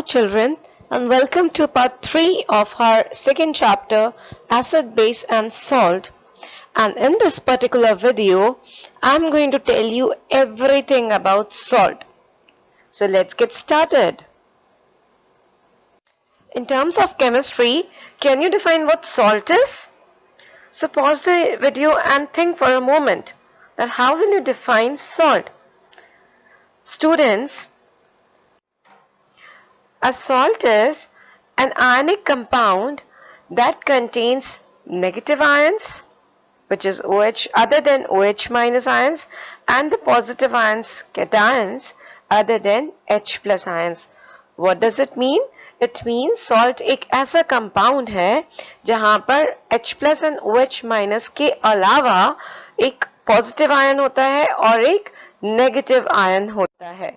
children, and welcome to part 3 of our second chapter, Acid, Base and Salt. And in this particular video, I'm going to tell you everything about salt. So let's get started. In terms of chemistry, can you define what salt is? So pause the video and think for a moment that how will you define salt? Students, a salt is an ionic compound that contains negative ions, which is OH other than OH minus ions, and the positive ions, cations, other than H plus ions. What does it mean? It means salt एक ऐसा compound है जहाँ पर H plus and OH minus के अलावा एक positive ion होता है और एक negative ion होता है.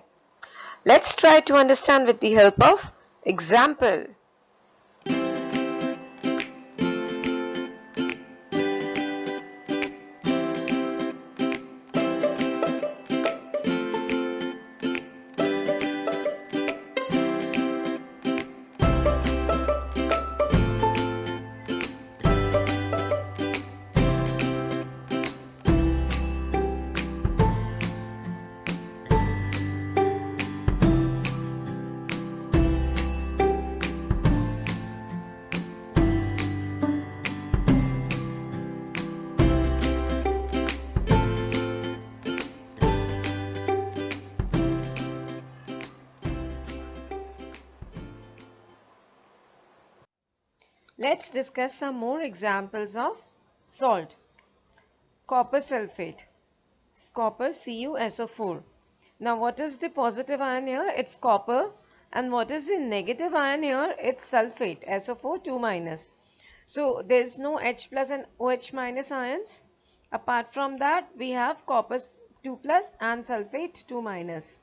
Let's try to understand with the help of example. Let's discuss some more examples of salt. Copper sulfate, copper CuSO4. Now what is the positive ion here? It's copper. And what is the negative ion here? It's sulfate, SO4 2 minus. So there is no H plus and OH minus ions. Apart from that, we have copper 2 plus and sulfate 2 minus.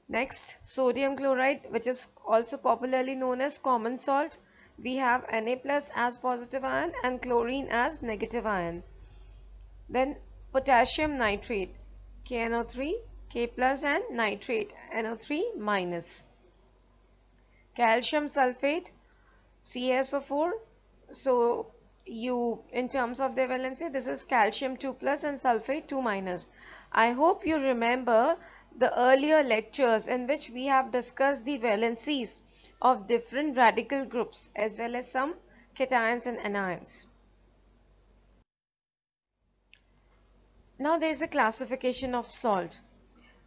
Next, sodium chloride, which is also popularly known as common salt. We have Na plus as positive ion and chlorine as negative ion. Then potassium nitrate, KNO3, K plus and nitrate, NO3 minus. Calcium sulfate, CaSO4. So in terms of their valency, this is calcium 2 plus and sulfate 2 minus. I hope you remember the earlier lectures in which we have discussed the valencies of different radical groups as well as some cations and anions. Now there is a classification of salt.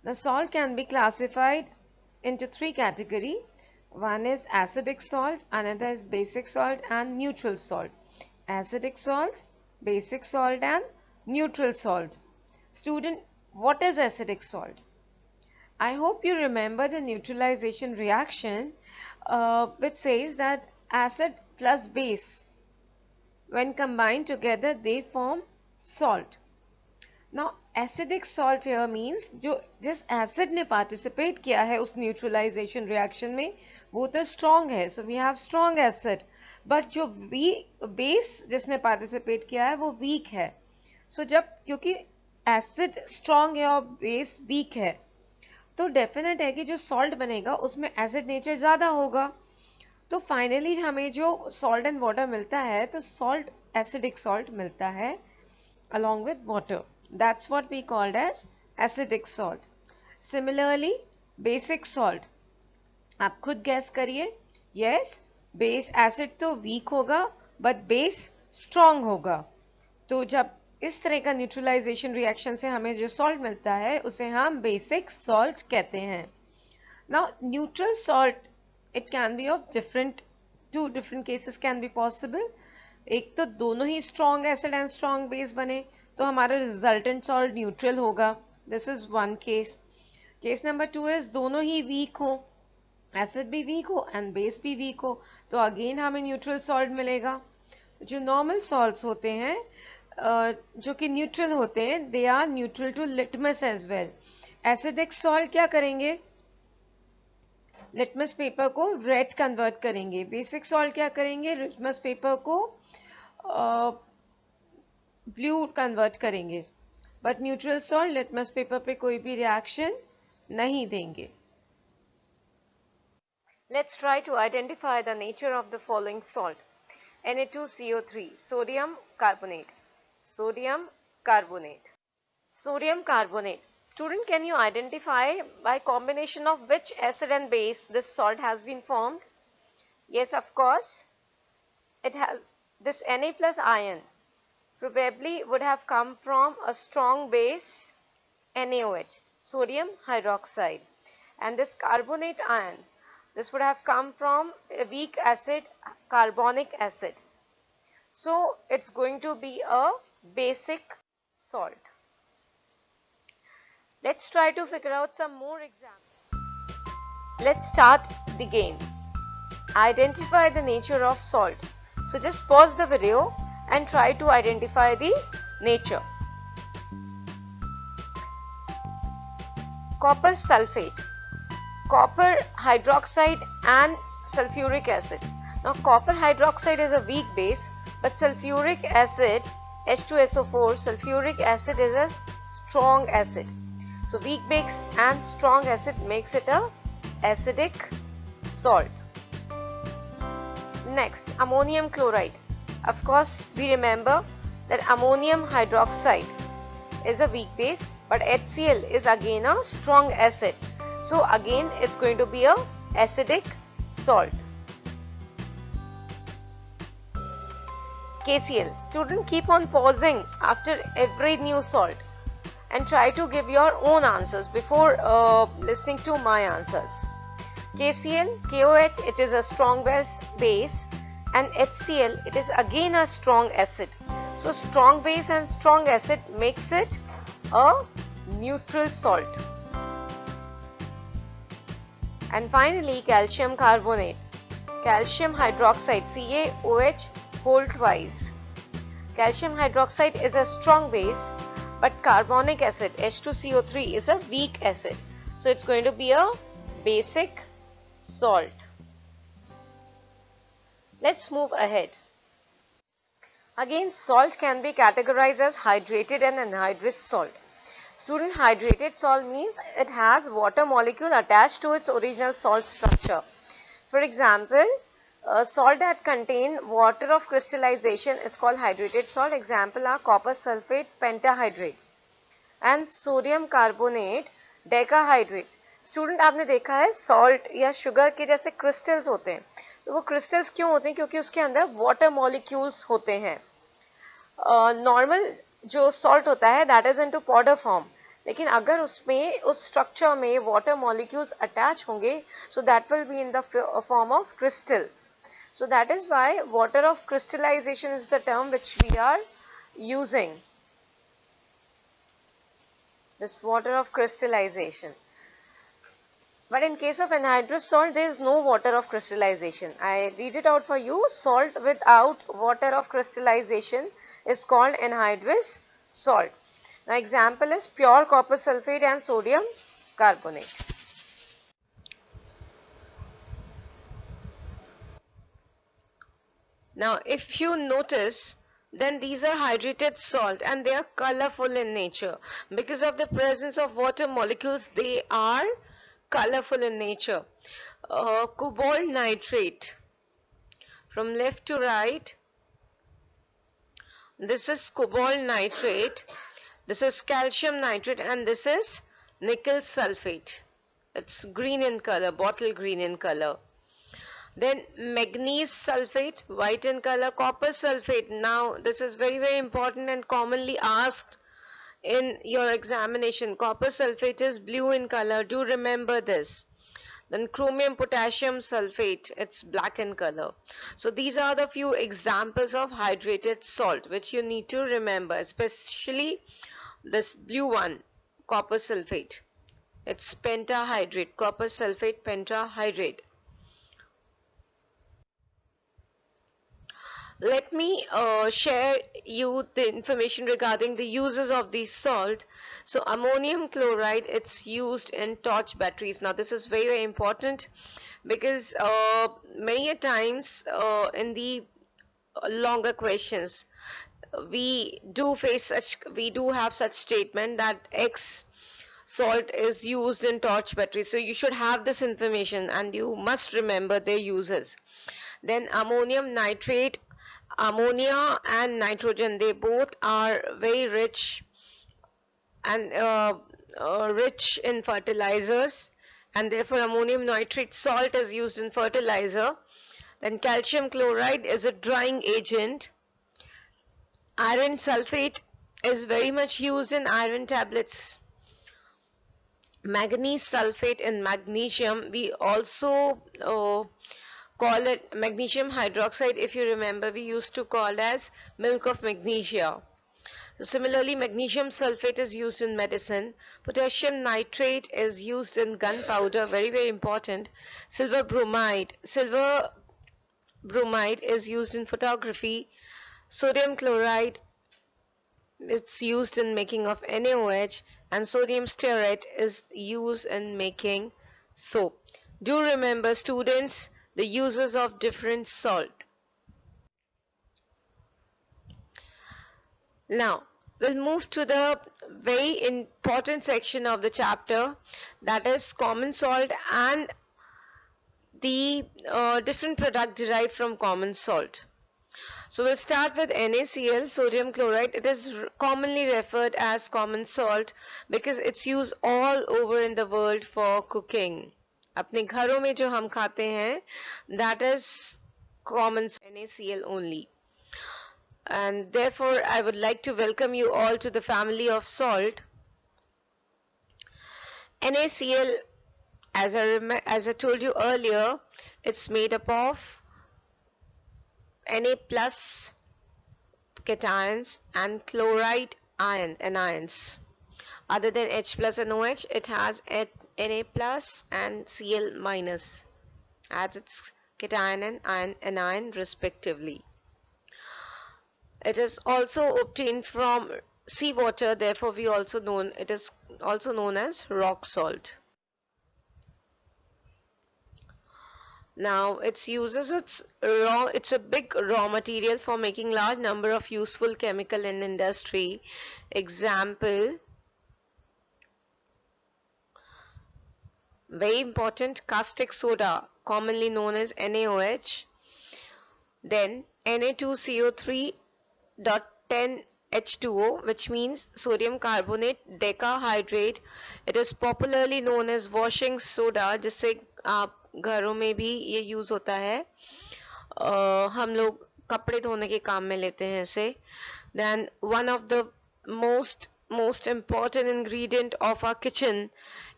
The salt can be classified into three categories. One is acidic salt, another is basic salt and neutral salt. Acidic salt, basic salt and neutral salt. Student, what is acidic salt? I hope you remember the neutralization reaction which says that acid plus base, when combined together, they form salt. Now acidic salt here means जो जिस acid ने participate किया है उस neutralization reaction में वो तो strong है, so we have strong acid. But जो base जिसने participate किया है वो weak है. So क्योंकि acid strong है और base weak है, तो डेफिनेट है कि जो सॉल्ट बनेगा उसमें एसिड नेचर ज़्यादा होगा. तो फाइनली हमें जो सॉल्ट एंड वाटर मिलता है तो सॉल्ट एसिडिक सॉल्ट मिलता है along with water. That's what we called as acidic salt. Similarly, basic salt. आप खुद गैस करिए. Yes, बेस एसिड तो वीक होगा बट बेस स्ट्रॉन्ग होगा. तो जब इस तरह का न्यूट्रलाइजेशन रिएक्शन से हमें जो सॉल्ट मिलता है उसे हम बेसिक सॉल्ट कहते हैं. Now neutral salt, it can be of two different cases can be possible. एक तो दोनों ही strong acid and strong base बने तो हमारा रिजल्टेंट सॉल्ट न्यूट्रल होगा. This is one case. Case number 2 is दोनों ही वीक हो, एसिड भी वीक हो एंड बेस भी वीक हो, तो अगेन हमें न्यूट्रल सॉल्ट मिलेगा. जो नॉर्मल सॉल्ट्स होते हैं जो कि न्यूट्रल होते हैं, they are neutral to litmus as well. Acidic salt क्या करेंगे? लिटमस पेपर को रेड कन्वर्ट करेंगे. बेसिक सॉल्ट क्या करेंगे? लिटमस पेपर को ब्लू कन्वर्ट करेंगे. But neutral salt litmus paper पे कोई भी रिएक्शन नहीं देंगे. Let's try to identify the nature of the following salt. Na2CO3, sodium carbonate. Sodium carbonate. Sodium carbonate. Student, can you identify by combination of which acid and base this salt has been formed? Yes, of course. It has this Na plus ion probably would have come from a strong base NaOH, sodium hydroxide, and this carbonate ion, this would have come from a weak acid, carbonic acid. So it's going to be a basic salt. Let's try to figure out some more examples. Let's start the game. Identify the nature of salt. So just pause the video and try to identify the nature. Copper sulfate, copper hydroxide and sulfuric acid. Now copper hydroxide is a weak base, but sulfuric acid, H2SO4, sulfuric acid is a strong acid. So weak base and strong acid makes it a acidic salt. Next, ammonium chloride. Of course, we remember that ammonium hydroxide is a weak base, but HCl is again a strong acid. So again it's going to be a acidic salt. KCl. Student, keep on pausing after every new salt and try to give your own answers before listening to my answers. KCl, KOH, it is a strong base, and HCl, it is again a strong acid. So strong base and strong acid makes it a neutral salt. And finally, calcium carbonate, calcium hydroxide, CaOH whole twice. Calcium hydroxide is a strong base, but carbonic acid, H2CO3, is a weak acid. So it's going to be a basic salt. Let's move ahead. Again, salt can be categorized as hydrated and anhydrous salt. Student, hydrated salt means it has water molecule attached to its original salt structure. For example, a salt that contain water of crystallization is called hydrated salt. Example are copper sulfate pentahydrate and sodium carbonate decahydrate. Student, आपने देखा है salt या sugar के जैसे crystals होते हैं, तो वो क्रिस्टल्स क्यों होते हैं? क्योंकि उसके अंदर वाटर मॉलिक्यूल्स होते हैं. नॉर्मल जो सॉल्ट होता है that is into powder form, लेकिन अगर उसमें उस स्ट्रक्चर में वाटर मॉलिक्यूल्स अटैच होंगे so that will be in the form of crystals. So that is why water of crystallization is the term which we are using. This water of crystallization. But in case of anhydrous salt, there is no water of crystallization. I read it out for you. Salt without water of crystallization is called anhydrous salt. Now example is pure copper sulfate and sodium carbonate. Now if you notice, then these are hydrated salt and they are colorful in nature. Because of the presence of water molecules, they are colorful in nature. Cobalt nitrate, from left to right, this is cobalt nitrate, this is calcium nitrate, and this is nickel sulfate. It's green in color, bottle green in color. Then manganese sulfate, white in color. Copper sulfate, now this is very important and commonly asked in your examination. Copper sulfate is blue in color, do remember this. Then chromium potassium sulfate, it's black in color. So these are the few examples of hydrated salt which you need to remember, especially this blue one, copper sulfate. It's pentahydrate, copper sulfate pentahydrate. Let me share you the information regarding the uses of the salt. So ammonium chloride, it's used in torch batteries. Now this is very important because many a times in the longer questions we do have such statement that X salt is used in torch battery. So you should have this information and you must remember their uses. Then ammonium nitrate, ammonia and nitrogen, they both are very rich and rich in fertilizers, and therefore ammonium nitrate salt is used in fertilizer. Then calcium chloride is a drying agent. Iron sulfate is very much used in iron tablets. Manganese sulfate and magnesium, we also call it magnesium hydroxide. If you remember, we used to call as milk of magnesia. So similarly, magnesium sulfate is used in medicine. Potassium nitrate is used in gunpowder, very very important. Silver bromide is used in photography. Sodium chloride, it's used in making of NaOH, and sodium stearate is used in making soap. Do remember, students, the uses of different salt. Now we'll move to the very important section of the chapter, that is common salt and the different product derived from common salt. So we'll start with NaCl, sodium chloride. It is commonly referred as common salt because it's used all over in the world for cooking. अपने घरों में जो हम खाते हैं, that is common NaCl only. And therefore I would like to welcome you all to the family of salt. NaCl, as I told you earlier, it's made up of Na plus cations and chloride anions. Other than H plus and OH, it has Na plus and Cl minus as its cation and anion respectively. It is also obtained from seawater, therefore it is also known as rock salt. Now its uses, it's a big raw material for making large number of useful chemical in industry. Example, very important, caustic soda, commonly known as NaOH. Then Na2CO3.10H2O, which means sodium carbonate decahydrate. It is popularly known as washing soda, जिससे आप घरों में भी ये use होता है, हम लोग कपड़े धोने के काम में लेते हैं इसे. Then one of the most important ingredient of our kitchen,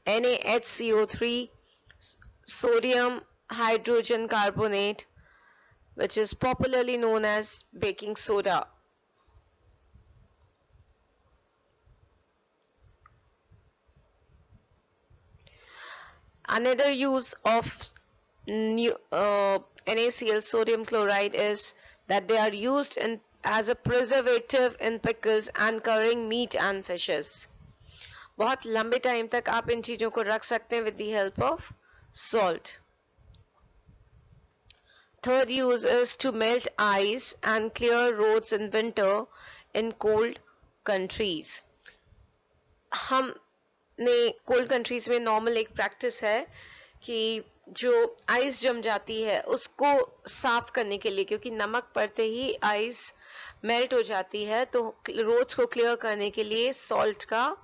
NaHCO3, sodium hydrogen carbonate, which is popularly known as baking soda. Another use of NaCl, sodium chloride, is that they are used as a preservative in pickles and curing meat and fishes. बहुत लंबे time तक आप इन चीजों को रख सकते हैं with the help of salt. Third use is to melt ice and clear roads in winter in cold countries. Cold countries में नॉर्मल एक प्रैक्टिस है कि जो आइस जम जाती है उसको साफ करने के लिए, क्योंकि नमक पड़ते ही आइस मेल्ट हो जाती है, तो रोड्स को क्लियर करने के लिए सॉल्ट का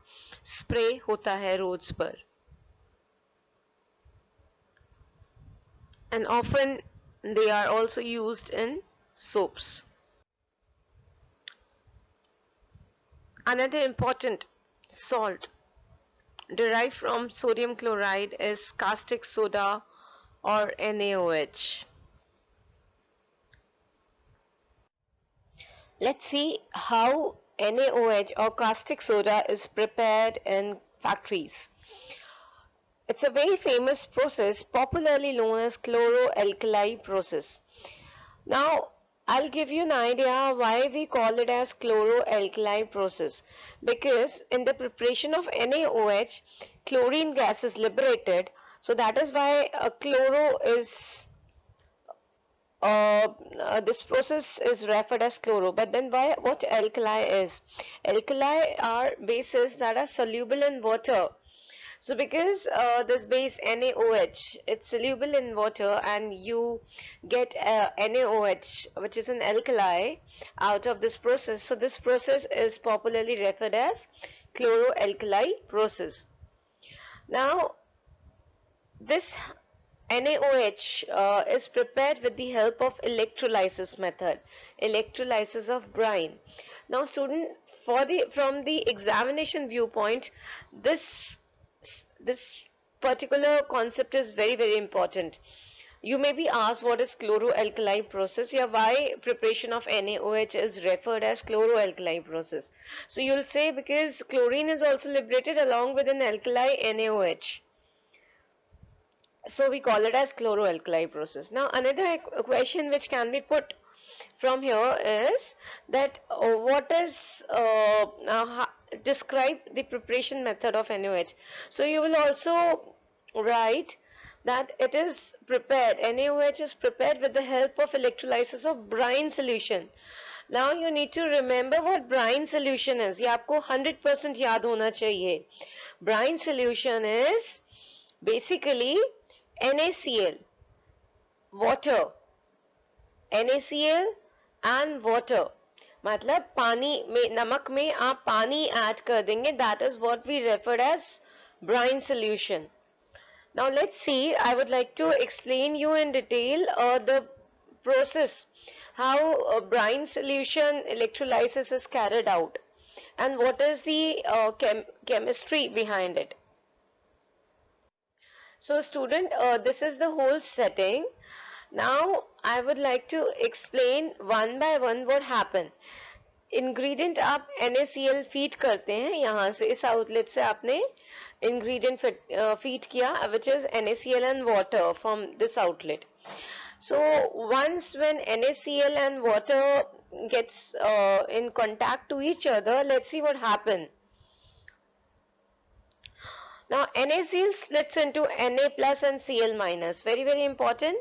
स्प्रे होता है रोड्स पर. And often they are also used in soaps. Another important salt derived from sodium chloride is caustic soda or NaOH. Let's see how NaOH or caustic soda is prepared in factories. It's a very famous process, popularly known as chloroalkali process. Now, I'll give you an idea why we call it as chloroalkali process. Because in the preparation of NaOH, chlorine gas is liberated. So that is why this process is referred as chloro. But then what alkali is? Alkali are bases that are soluble in water. So because this base NaOH, it's soluble in water, and you get NaOH, which is an alkali, out of this process. So this process is popularly referred as chloroalkali process. Now this NaOH is prepared with the help of electrolysis method, electrolysis of brine. Now student, from the examination viewpoint, this particular concept is very important. You may be asked what is chloroalkali process, yeah, why preparation of NaOH is referred as chloroalkali process. So you'll say because chlorine is also liberated along with an alkali NaOH. So we call it as chloroalkali process. Now another question which can be put from here is that what is describe the preparation method of NaOH. So you will also write that it is prepared, NaOH is prepared with the help of electrolysis of brine solution. Now you need to remember what brine solution is. ये आपको 100% याद होना चाहिए. Brine solution is basically NaCl, water, NaCl and water. मतलब पानी में, नमक में आप पानी ऐड कर देंगे, that is what we refer as brine solution. Now let's see, I would like to explain you in detail the process, how brine solution electrolysis is carried out and what is the chemistry behind it. So student, this is the whole setting. Now I would like to explain one by one what happened. Ingredient आप NaCl feed करते हैं, यहाँ से इस outlet से आपने ingredient feed किया, which is NaCl and water from this outlet. So once when NaCl and water gets in contact to each other, let's see what happens. Now NaCl splits into Na plus and Cl minus. Very important.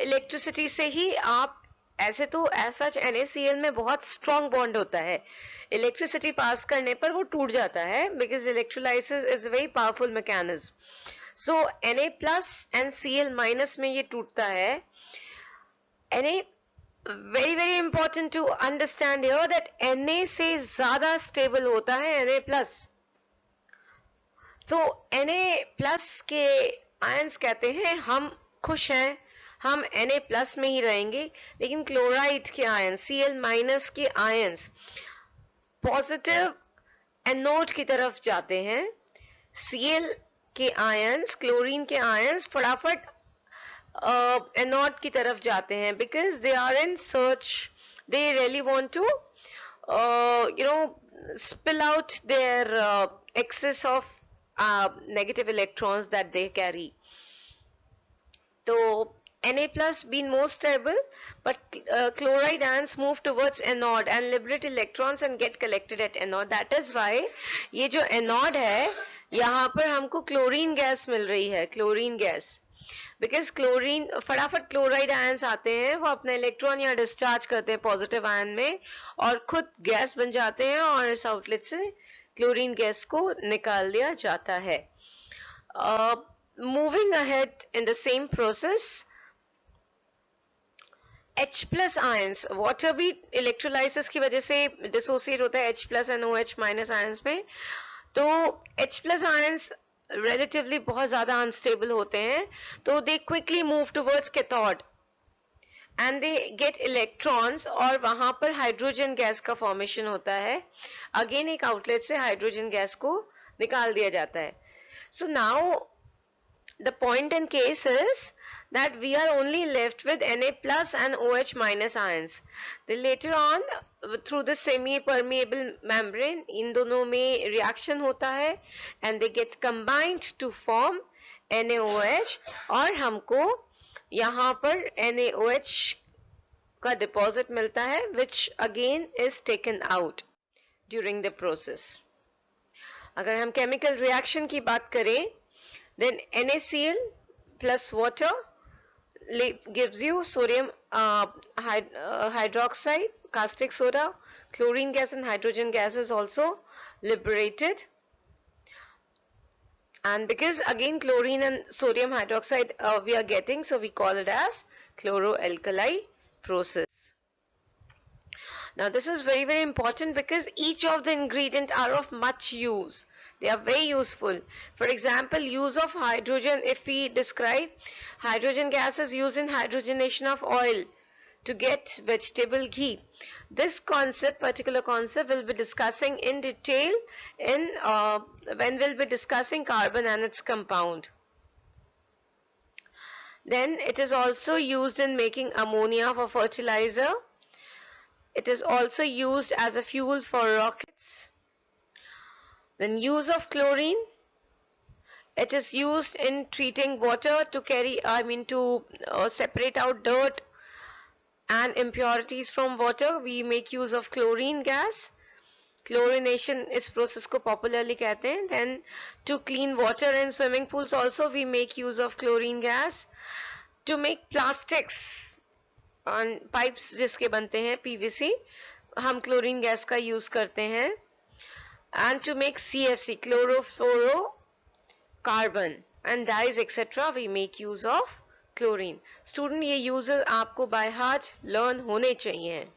Electricity से ही आप ऐसे तो ऐसा NaCl में बहुत strong bond होता है, electricity pass करने पर वो टूट जाता है, because electrolysis is a very powerful mechanism. So Na plus and Cl minus में ये टूटता है. Na, very important to understand here that Na से ज्यादा स्टेबल होता है Na प्लस. तो Na प्लस के आयंस कहते हैं हम खुश हैं, हम Na प्लस में ही रहेंगे, लेकिन क्लोराइड के आयंस, Cl माइनस के आयंस पॉजिटिव एनोड की तरफ जाते हैं. Cl के आयंस, क्लोरीन के आयंस फटाफट एनोड की तरफ जाते हैं, because they are in search, they really want to spill out their excess of negative electrons that they carry. So Na plus being more stable, but chloride ions move towards anode and liberate electrons and get collected at anode. That is why ये जो anode है, यहाँ पर हमको chlorine gas मिल रही है, chlorine gas. Because chlorine, फटाफट chloride ions आते हैं, वो अपना इलेक्ट्रॉन यहाँ डिस्चार्ज करते हैं पॉजिटिव आयन में और खुद गैस बन जाते हैं और इस आउटलेट से क्लोरीन गैस को निकाल दिया जाता है. Moving ahead in the same process, H plus ions, water भी इलेक्ट्रोलाइसिस की वजह से डिसोसिएट होता है H plus and OH minus ions में. तो H प्लस आयंस रिलेटिवली बहुत ज्यादा अनस्टेबल होते हैं, तो दे quickly move towards cathode and they get electrons और वहां पर हाइड्रोजन गैस का फॉर्मेशन होता है. अगेन एक आउटलेट से हाइड्रोजन गैस को निकाल दिया जाता है. So now the point and case is that we are only left with Na plus and OH minus ions. Then later on through the semi permeable membrane इन दोनों में reaction होता है and they get combined to form NaOH और हमको यहाँ पर NaOH का deposit मिलता है which again is taken out during the process. अगर हम chemical reaction की बात करें, then NaCl plus water gives you sodium hydroxide, caustic soda, chlorine gas and hydrogen gas is also liberated. And because again chlorine and sodium hydroxide we are getting, so we call it as chloroalkali process. Now this is very very important because each of the ingredient are of much use. They are very useful. For example, use of hydrogen, if we describe, hydrogen gas is used in hydrogenation of oil to get vegetable ghee. This concept, particular concept, we'll be discussing in detail in when we'll be discussing carbon and its compound. Then it is also used in making ammonia for fertilizer. It is also used as a fuel for rockets. Then use of chlorine. It is used in treating water to separate out dirt and impurities from water. We make use of chlorine gas. Chlorination इस process को popularly कहते हैं. Then to clean water in swimming pools also we make use of chlorine gas. To make plastics and pipes जिसके बनते हैं PVC, हम chlorine gas का use करते हैं. And to make CFC, chlorofluorocarbon and dyes etc. we make use of chlorine. Student, ये uses आपको by heart learn होने चाहिए.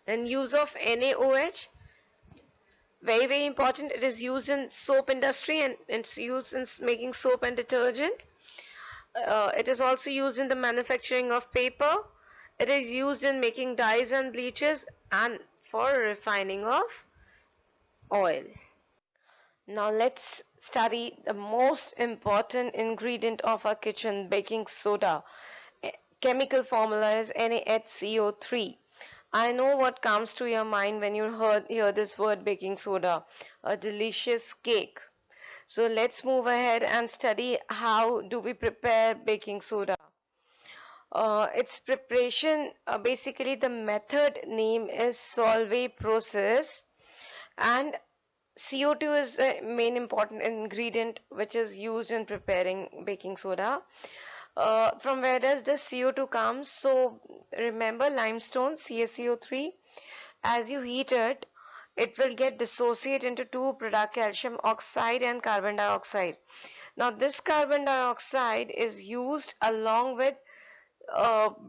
Then use of NaOH, very very important. It is used in soap industry and it's used in making soap and detergent. It is also used in the manufacturing of paper. It is used in making dyes and bleaches and for refining of oil. Now let's study the most important ingredient of our kitchen, baking soda. Chemical formula is NaHCO3. I know what comes to your mind when you hear this word baking soda, a delicious cake. So let's move ahead and study how do we prepare baking soda. Its preparation, basically the method name is Solvay process, and CO2 is the main important ingredient which is used in preparing baking soda. From where does this CO2 come? So remember limestone, CaCO3, as you heat it, it will get dissociate into two product, calcium oxide and carbon dioxide. Now this carbon dioxide is used along with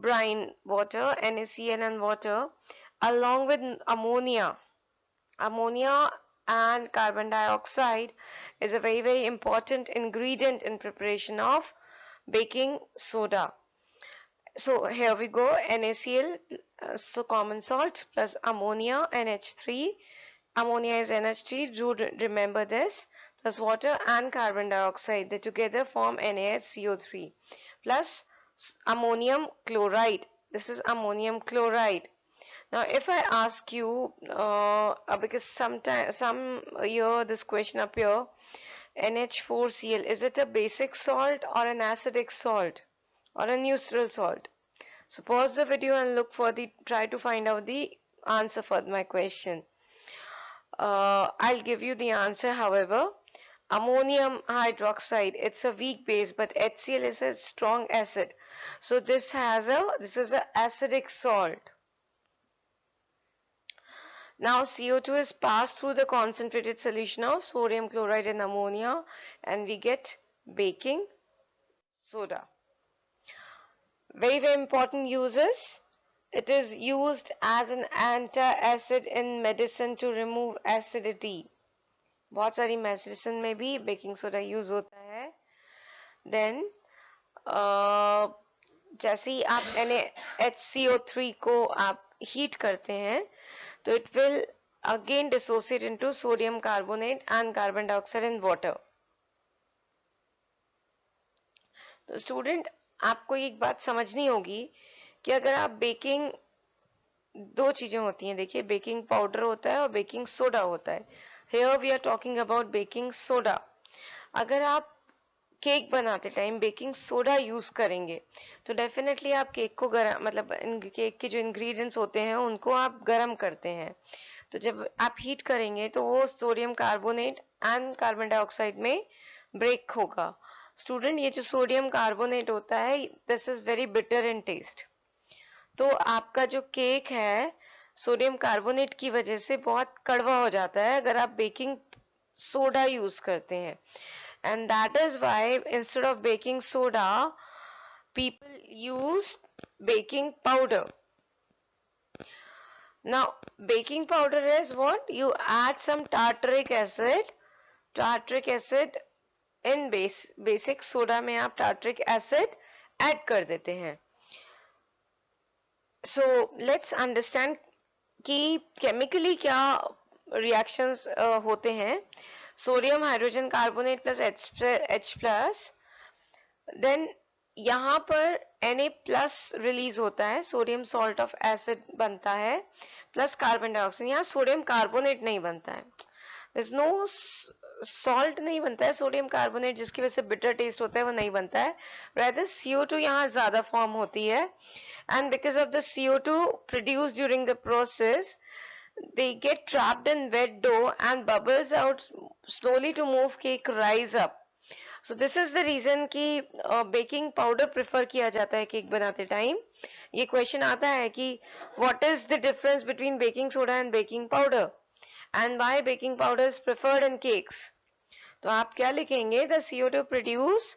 brine water, NaCl and water, along with ammonia. Ammonia and carbon dioxide is a very very important ingredient in preparation of baking soda. So here we go, NaCl, so common salt, plus ammonia, NH3. Ammonia is NH3, do remember this, plus water and carbon dioxide. They together form NaHCO3, plus ammonium chloride. This is ammonium chloride. Now if I ask you, because some year this question appear, NH4Cl, is it a basic salt or an acidic salt or a neutral salt? So pause the video and try to find out the answer for my question. I'll give you the answer. However, ammonium hydroxide, it's a weak base, but HCl is a strong acid. So this is a acidic salt. Now CO2 is passed through the concentrated solution of sodium chloride and ammonia, and we get baking soda. Very very important uses. It is used as an antacid in medicine to remove acidity. बहुत सारी medicine में भी baking soda use होता है. Then जैसे ही आप NaHCO3 को आप heat करते हैं, तो it will again dissociate into sodium carbonate and carbon dioxide and water. तो स्टूडेंट, आपको एक बात समझनी होगी कि अगर आप बेकिंग, दो चीजें होती हैं, देखिए बेकिंग पाउडर होता है और बेकिंग सोडा होता है. Here we are talking about baking soda. अगर आप केक बनाते टाइम बेकिंग सोडा यूज करेंगे तो डेफिनेटली आप केक को गरम, मतलब केक के जो इंग्रेडिएंट्स होते हैं उनको आप गरम करते हैं. तो जब आप हीट करेंगे तो वो sodium carbonate and carbon dioxide में ब्रेक होगा. स्टूडेंट, ये जो सोडियम कार्बोनेट होता है, this is very bitter in taste. तो आपका जो केक है सोडियम कार्बोनेट की वजह से बहुत कड़वा हो जाता है अगर आप बेकिंग सोडा यूज करते हैं. and that is why instead of baking soda, people use baking powder. Now, baking powder is what? You add some tartaric acid. Tartaric acid in basic soda में आप tartaric acid add कर देते हैं. So let's understand कि chemically क्या reactions होते हैं. Sodium hydrogen carbonate plus H plus. Then यहाँ पर Na plus release होता है, सोडियम सॉल्ट ऑफ एसिड बनता है प्लस कार्बन डाइऑक्साइड. यहाँ सोडियम कार्बोनेट नहीं बनता है, नो सॉल्ट नहीं बनता है, सोडियम कार्बोनेट जिसकी वजह से बिटर टेस्ट होता है वो नहीं बनता है. rather CO2 यहाँ ज्यादा फॉर्म होती है, and because of the CO2 produced during the process, they get trapped in wet dough and bubbles out slowly to move cake rise up. So this is the reason कि baking powder prefer किया जाता है cake बनाते time. ये question आता है कि what is the difference between baking soda and baking powder and why baking powder is preferred in cakes. तो आप क्या लिखेंगे? The CO2 produced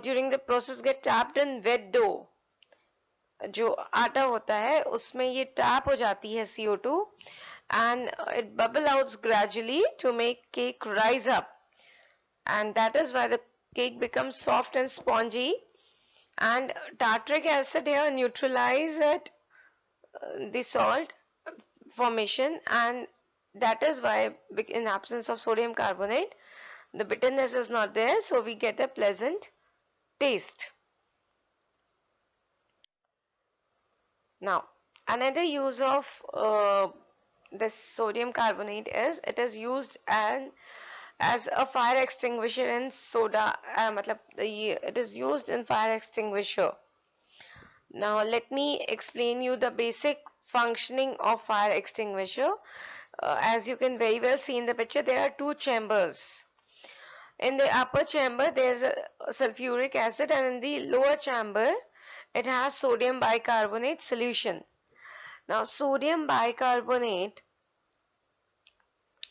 during the process get trapped in wet dough. जो आटा होता है उसमें ये ट्रैप हो जाती है CO2 and it bubble out gradually to make cake rise up. And that is why the cake becomes soft and spongy, and tartaric acid here neutralizes it, the salt formation, and that is why in absence of sodium carbonate the bitterness is not there, so we get a pleasant taste. Now another use of this sodium carbonate is it is used as a fire extinguisher in soda, it is used in fire extinguisher. Now let me explain you the basic functioning of fire extinguisher. As you can very well see in the picture, there are two chambers. In the upper chamber there is a sulfuric acid, and in the lower chamber it has sodium bicarbonate solution. Now sodium bicarbonate,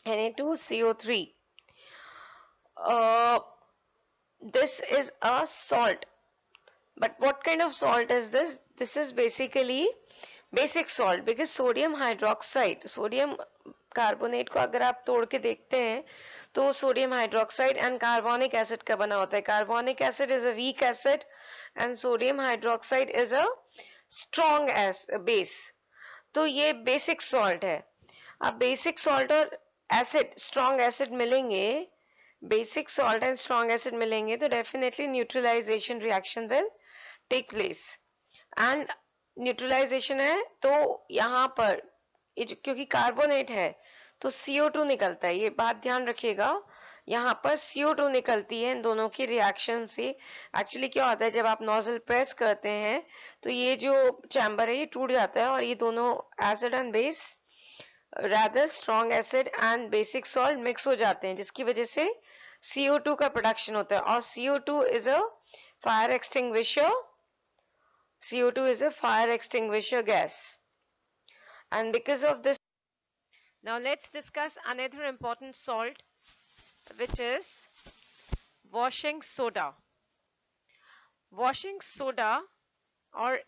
Na2CO3, this is a salt. But what kind of salt is this? This is basically basic salt, because sodium hydroxide, sodium carbonate को अगर आप तोड़ के देखते हैं तो sodium hydroxide and carbonic acid का बना होता है. Carbonic acid is a weak acid and sodium hydroxide is a strong base. तो ये basic salt है. अब basic salt और acid, strong acid मिलेंगे, basic salt and strong acid मिलेंगे तो definitely neutralization reaction will take place. And neutralization है तो यहाँ पर क्योंकि कार्बोनेट है तो CO2 निकलता है. ये बात ध्यान रखिएगा, यहाँ पर CO2 निकलती है इन दोनों की रिएक्शन से. एक्चुअली क्या होता है, जब आप नोजल प्रेस करते हैं तो ये जो चैम्बर है ये टूट जाता है और ये दोनों acid and base, rather strong acid and basic salt mix हो जाते हैं, जिसकी वजह से CO2 का प्रोडक्शन होता है. और CO2 is a fire extinguisher. CO2 is a fire extinguisher gas. And because of this, now let's discuss another important salt, which is washing soda. Washing soda or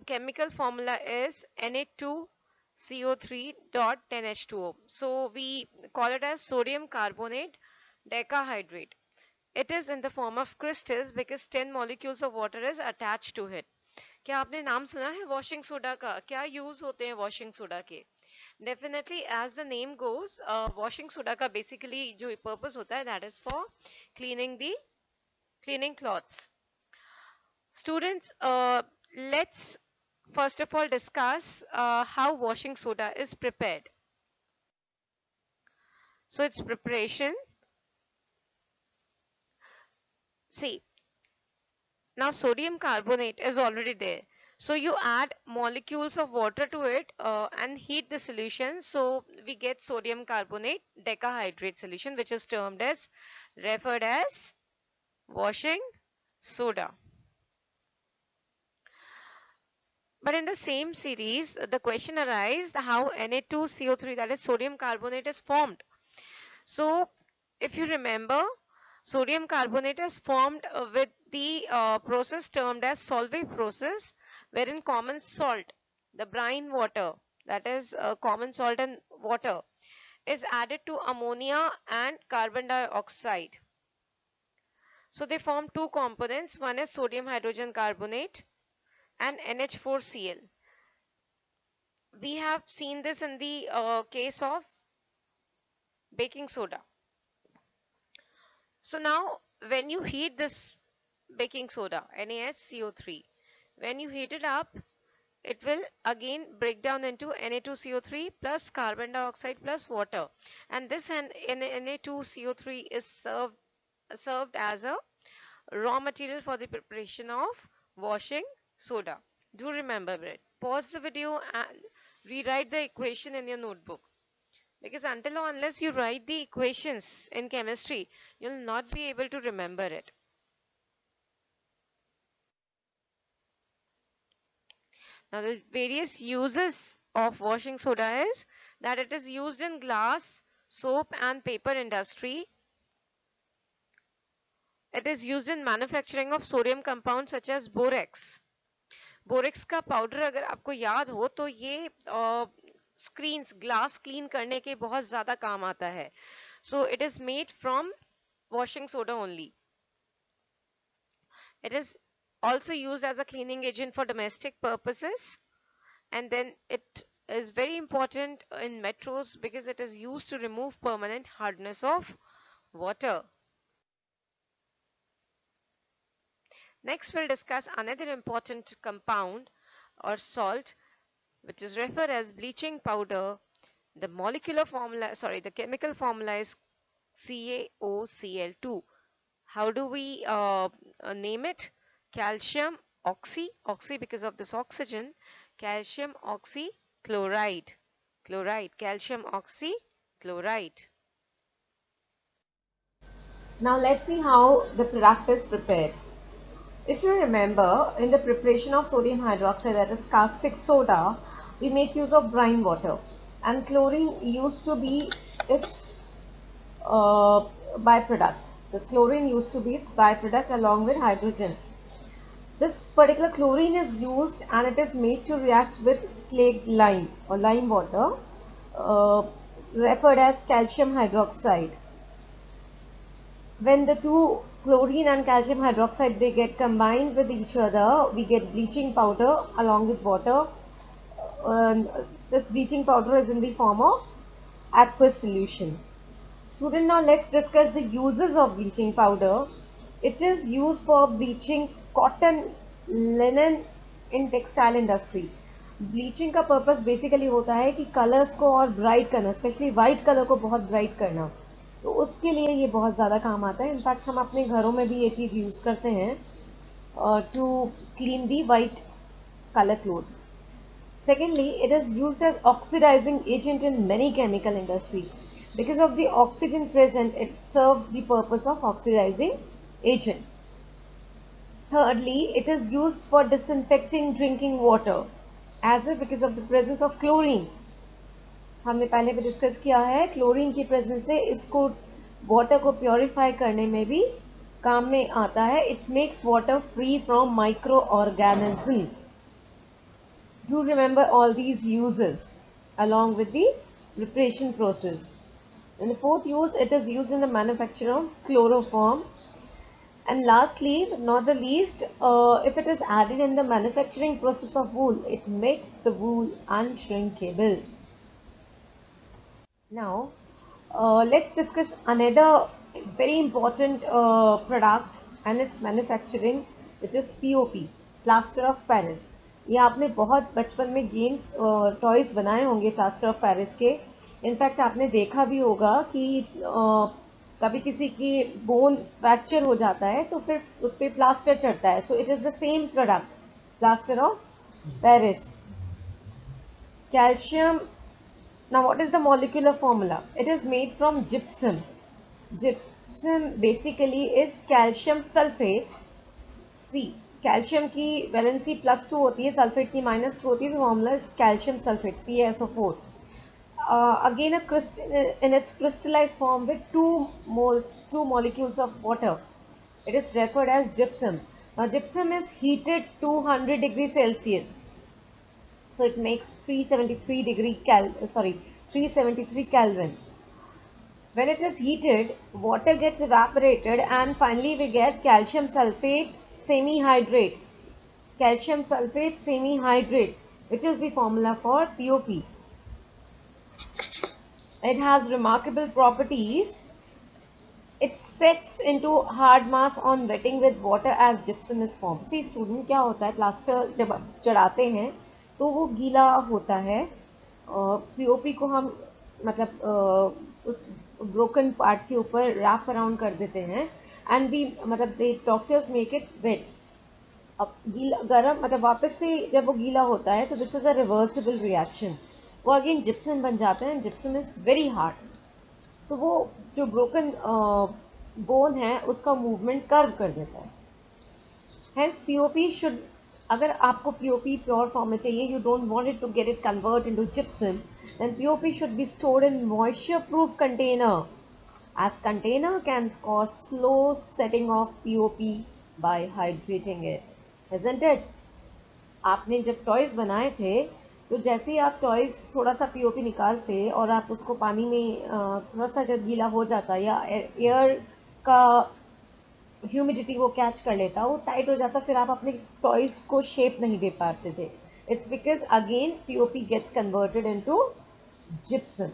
chemical formula is Na2CO3.10H2O. So we call it as sodium carbonate decahydrate. It is in the form of crystals because 10 molecules of water is attached to it. क्या आपने नाम सुना है washing soda का? क्या use होते हैं washing soda के? Definitely as the name goes, washing soda का बेसिकली जो पर्पस होता है that is for cleaning clothes. Students, let's first of all discuss how washing soda is prepared. So its preparation, see, now sodium carbonate is already there, so you add molecules of water to it and heat the solution, so we get sodium carbonate decahydrate solution, which is referred as washing soda. But in the same series, the question arises how Na2CO3, that is sodium carbonate, is formed. So if you remember, Sodium carbonate is formed with the process termed as Solvay process, wherein common salt, the brine water, that is common salt and water, is added to ammonia and carbon dioxide. So they form two components. One is sodium hydrogen carbonate and NH4Cl. We have seen this in the case of baking soda. So now when you heat this baking soda, NaSCO3, when you heat it up, it will again break down into Na2CO3 plus carbon dioxide plus water, and this Na2CO3 is served as a raw material for the preparation of washing soda. Do remember it. Pause the video and rewrite the equation in your notebook, because until or unless you write the equations in chemistry, you'll not be able to remember it. Now the various uses of washing soda is that it is used in glass, soap and paper industry. It is used in manufacturing of sodium compounds such as borax. Borax का powder अगर आपको याद हो तो ये screens glass clean करने के बहुत ज्यादा काम आता है. So it is made from washing soda only. It is also used as a cleaning agent for domestic purposes, and then it is very important in metros because it is used to remove permanent hardness of water. Next we'll discuss another important compound or salt, which is referred as bleaching powder. The chemical formula is CaOCl2. How do we name it? Calcium oxy because of this oxygen, calcium oxychloride, calcium oxychloride. Now let's see how the product is prepared. If you remember, in the preparation of sodium hydroxide, that is caustic soda, we make use of brine water, and chlorine used to be its byproduct. This chlorine used to be its byproduct along with hydrogen. This particular chlorine is used and it is made to react with slaked lime or lime water, referred as calcium hydroxide. When the two chlorine and calcium hydroxide, they get combined with each other, we get bleaching powder along with water. This bleaching powder is in the form of aqueous solution. Student, now let's discuss the uses of bleaching powder. It is used for bleaching cotton, linen in textile industry. Bleaching का purpose basically होता है कि colours को और bright करना, specially white colour को बहुत bright करना, तो उसके लिए ये बहुत ज़्यादा काम आता है. इनफैक्ट हम अपने घरों में भी ये चीज़ यूज़ करते हैं to clean the white colour clothes. Secondly, it is used as oxidising agent in many chemical industries. Because of the oxygen present, it served the purpose of oxidizing agent. Thirdly, it is used for disinfecting drinking water, as if because of the presence of chlorine. हमने पहले भी discuss किया है, chlorine की presence से इसको water को purify करने में भी काम में आता है. It makes water free from micro organism. Do remember all these uses along with the preparation process. In the fourth use, it is used in the manufacture of chloroform. And lastly, but not the least, if it is added in the manufacturing process of wool, it makes the wool unshrinkable. Now, let's discuss another very important product and its manufacturing, which is POP, plaster of Paris. ये आपने बहुत बचपन में games toys बनाए होंगे plaster of Paris के. In fact आपने देखा भी होगा कि कभी किसी की बोन फ्रैक्चर हो जाता है तो फिर उस पर प्लास्टर चढ़ता है. So it is the same product, plaster of Paris. Calcium. Now what is the molecular formula? It is made from gypsum. Gypsum basically is calcium sulfate. C. Calcium की वैलेंसी +2 होती है, सल्फेट की -2 होती है, तो formula is calcium sulphate CaSO4. again in its crystallized form with two molecules of water. It is referred as gypsum. Now gypsum is heated to 100 degrees Celsius. So it makes 373 Kelvin. When it is heated, water gets evaporated and finally we get calcium sulfate semihydrate. Calcium sulfate semihydrate, which is the formula for POP. It has remarkable properties. It sets into hard mass on wetting with water as gypsum is formed. See student, क्या होता है, plaster जब चढ़ाते हैं तो वो गीला होता है. पीओपी को हम मतलब उस ब्रोकन पार्ट के ऊपर रैप अराउंड कर देते हैं एंड वी मतलब दे डॉक्टर्स मेक इट वेट. अब गीला गर्म मतलब वापस से जब वो गीला होता है तो this is a reversible reaction. वो अगेन जिप्सम बन जाते हैं. Gypsum is very hard. So वो जो ब्रोकन बोन है उसका मूवमेंट कर्व कर देता है. हेंस पीओपी शुड, अगर आपको पीओपी प्योर फॉर्म में चाहिए, you don't want it to get it convert into gypsum, then POP should be stored in moisture proof container, as container can cause slow setting of POP by hydrating it, isn't it? आपने जब toys बनाए थे तो जैसे ही आप toys थोड़ा सा POP निकालते और आप उसको पानी में थोड़ा सा जब गीला हो जाता या एयर का ह्यूमिडिटी वो कैच कर लेता, वो टाइट हो जाता, फिर आप अपने टॉयज को शेप नहीं दे पाते थे. It's because again POP gets converted into gypsum.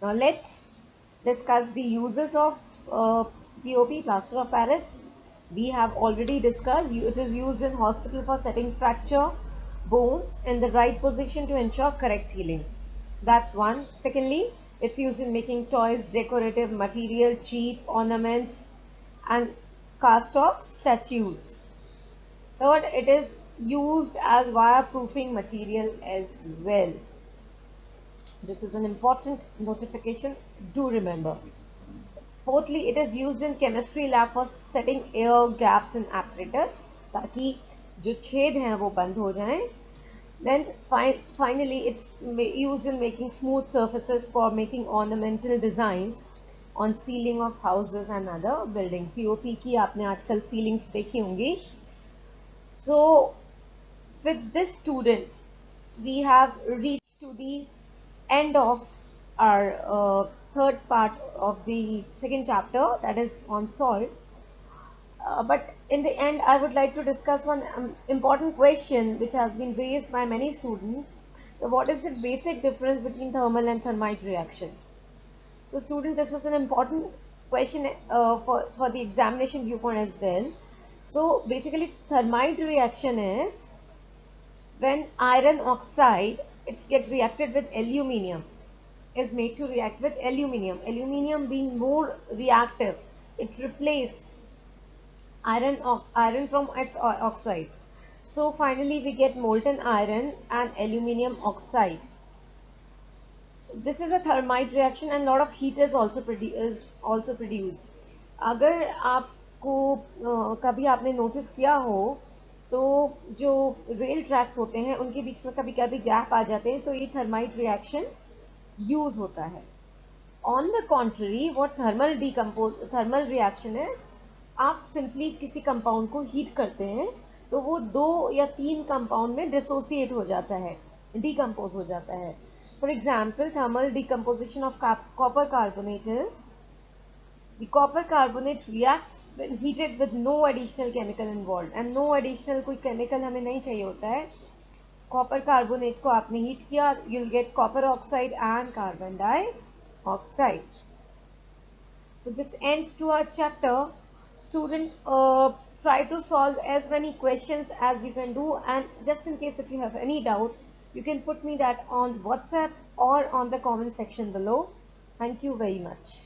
Now let's discuss the uses of POP, plaster of Paris. We have already discussed it is used in hospital for setting fracture bones in the right position to ensure correct healing. That's one. Secondly, it's used in making toys, decorative material, cheap ornaments and cast off statues. Third, it is used as wireproofing material as well. This is an important notification, do remember. Fourthly, it is used in chemistry lab for setting air gaps in apparatus, ताकि जो छेद हैं वो बंद हो जाएं. Then finally, it's used in making smooth surfaces for making ornamental designs on ceiling of houses and other building. POP की आपने आजकल ceilings देखी होंगी. So, with this student, we have reached to the end of our third part of the second chapter, that is on salt. But in the end, I would like to discuss one important question which has been raised by many students. What is the basic difference between thermal and thermite reaction? So students, this is an important question for the examination viewpoint as well. So basically, thermite reaction is when iron oxide, it's get reacted with aluminium, is made to react with aluminium. Aluminium being more reactive, it replaces iron from its oxide. So finally we get molten iron and aluminium oxide. This is a thermite reaction and lot of heat is also produced. अगर आपको कभी आपने notice किया हो तो जो rail tracks होते हैं उनके बीच में कभी कभी गैप आ जाते हैं, तो ये थर्माइट रिएक्शन यूज होता है. On the contrary, what thermal reaction is, आप सिंपली किसी कंपाउंड को हीट करते हैं तो वो 2 या 3 कंपाउंड में डिसोसिएट हो जाता है, डिकम्पोज हो जाता है. For example, thermal decomposition of copper carbonate is, the copper carbonate reacts when heated with no additional chemical involved, and no additional कोई chemical हमें नहीं चाहिए होता है. copper carbonate को आपने हीट किया, you'll get copper oxide and carbon dioxide. So this ends to our chapter. Student, try to solve as many questions as you can do, and just in case if you have any doubt, you can put me that on WhatsApp or on the comment section below. Thank you very much.